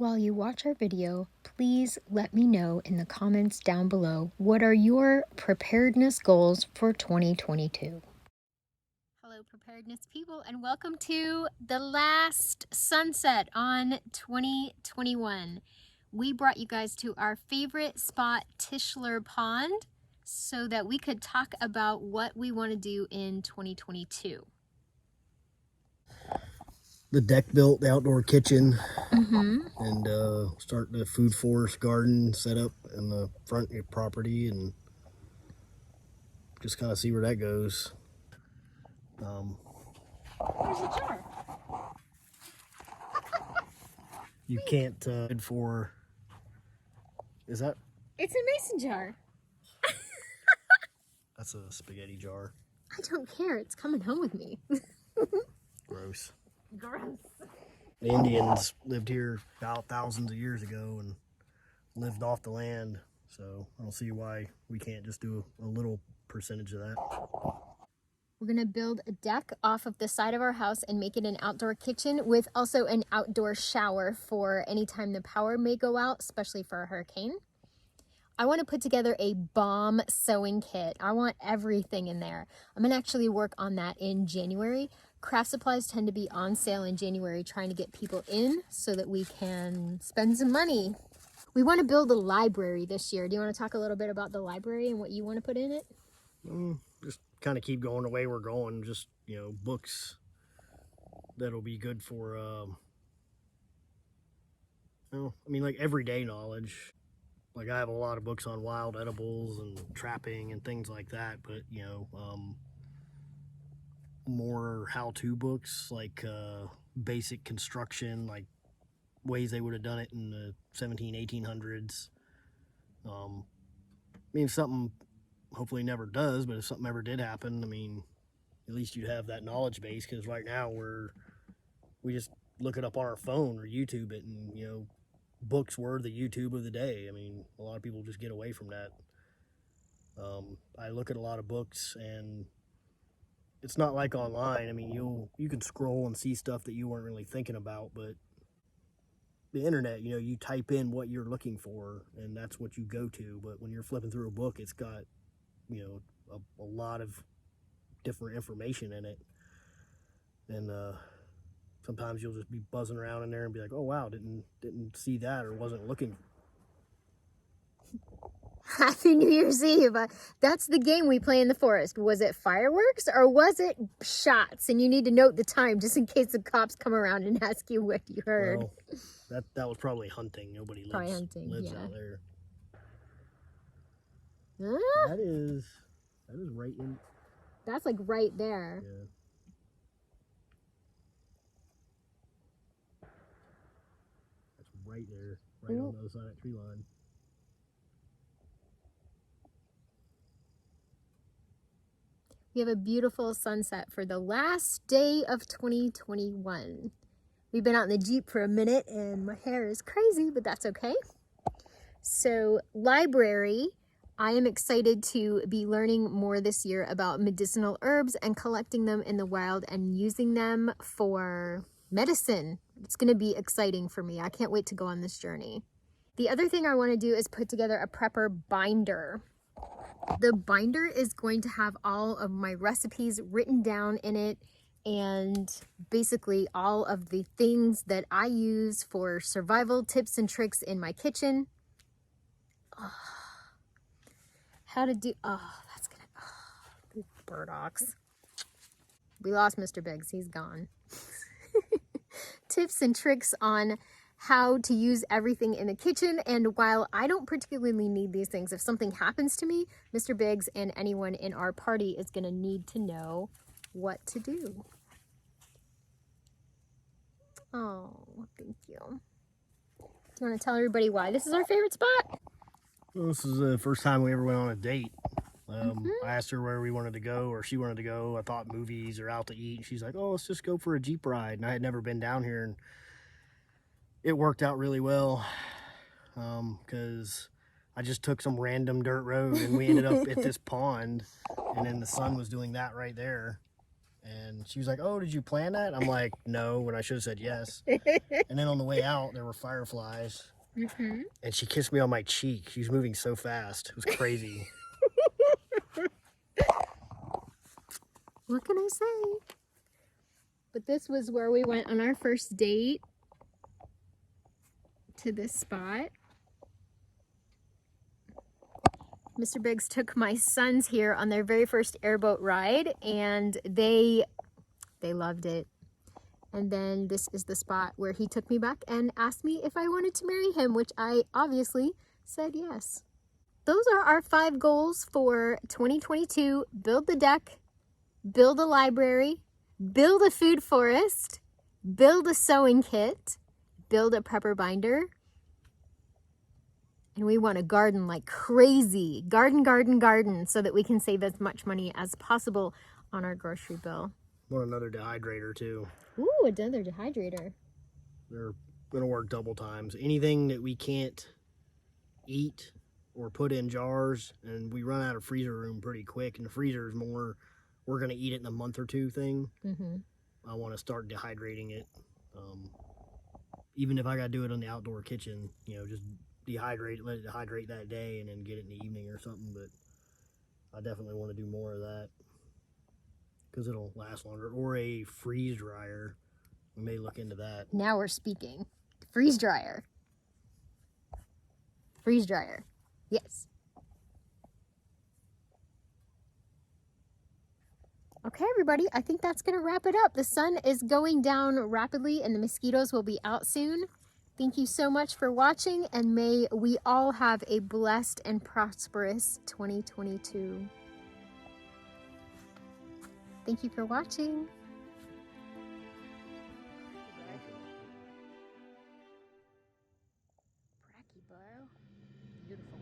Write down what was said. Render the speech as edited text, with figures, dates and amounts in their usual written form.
While you watch our video, please let me know in the comments down below what are your preparedness goals for 2022. Hello preparedness people, and welcome to the last sunset on 2021. We brought you guys to our favorite spot, Tishler Pond, so that we could talk about what we want to do in 2022. The deck built, the outdoor kitchen, and start the food forest garden set up in the front of your property, and just kind of see where that goes. There's a jar. You can't for. Is that? It's a mason jar. That's a spaghetti jar. I don't care. It's coming home with me. Gross. Gross. The Indians lived here about thousands of years ago and lived off the land, so I don't see why we can't just do a little percentage of that. We're gonna build a deck off of the side of our house and make it an outdoor kitchen with also an outdoor shower for any time the power may go out, especially for a hurricane. I want to put together a bomb sewing kit. I want everything in there. I'm gonna actually work on that in January. Craft supplies tend to be on sale in January, trying to get people in so that we can spend some money. We want to build a library this year. Do you want to talk a little bit about the library and what you want to put in it? Just kind of keep going the way we're going. Just, books that'll be good for, like everyday knowledge. Like I have a lot of books on wild edibles and trapping and things like that, but, more how-to books like basic construction, like ways they would have done it in the 1800s. If something hopefully never does, but if something ever did happen, at least you'd have that knowledge base, because right now we just look it up on our phone or YouTube it, and books were the YouTube of the day. A lot of people just get away from that. I look at a lot of books, and it's not like online. You can scroll and see stuff that you weren't really thinking about, but the internet, you type in what you're looking for and that's what you go to. But when you're flipping through a book, it's got, a lot of different information in it. And sometimes you'll just be buzzing around in there and be like, oh wow, didn't see that, or wasn't looking. Happy New Year's Eve. That's the game we play in the forest. Was it fireworks or was it shots? And you need to note the time just in case the cops come around and ask you what you heard. Well, that was probably hunting. Nobody lives out there. Huh? That is right in. That's like right there. Yeah. That's right there, right on the other side of that tree line. We have a beautiful sunset for the last day of 2021. We've been out in the Jeep for a minute and my hair is crazy, but that's okay. So, library, I am excited to be learning more this year about medicinal herbs and collecting them in the wild and using them for medicine. It's going to be exciting for me. I can't wait to go on this journey. The other thing I want to do is put together a prepper binder. The binder is going to have all of my recipes written down in it, and basically all of the things that I use for survival tips and tricks in my kitchen. How to do, these burdocks. We lost Mr. Biggs, he's gone. Tips and tricks on how to use everything in the kitchen. And while I don't particularly need these things, if something happens to me, Mr. Biggs and anyone in our party is going to need to know what to do. Oh, thank you. Do you want to tell everybody why this is our favorite spot? Well, this is the first time we ever went on a date. I asked her where we wanted to go, or she wanted to go. I thought movies or out to eat. And she's like, oh, let's just go for a Jeep ride. And I had never been down here, and it worked out really well, because I just took some random dirt road and we ended up at this pond, and then the sun was doing that right there. And she was like, "Oh, did you plan that?" I'm like, "No," when I should have said yes. And then on the way out, there were fireflies. Mm-hmm. And she kissed me on my cheek. She was moving so fast. It was crazy. What can I say? But this was where we went on our first date, to this spot. Mr. Biggs took my sons here on their very first airboat ride, and they loved it. And then this is the spot where he took me back and asked me if I wanted to marry him, which I obviously said yes. Those are our 5 goals for 2022. Build the deck, build a library, build a food forest, build a sewing kit, build a prepper binder, and we want to garden like crazy. Garden, garden, garden, so that we can save as much money as possible on our grocery bill. Want another dehydrator too. Ooh, another dehydrator. They're gonna work double times. Anything that we can't eat or put in jars, and we run out of freezer room pretty quick, and the freezer is more, we're gonna eat it in a month or two thing. Mm-hmm. I want to start dehydrating it. Even if I gotta do it in the outdoor kitchen, you know, just dehydrate, let it dehydrate that day, and then get it in the evening or something. But I definitely want to do more of that because it'll last longer. Or a freeze dryer. We may look into that. Now we're speaking. Freeze dryer. Freeze dryer. Yes. Okay, everybody, I think that's going to wrap it up. The sun is going down rapidly and the mosquitoes will be out soon. Thank you so much for watching, and may we all have a blessed and prosperous 2022. Thank you for watching. Beautiful.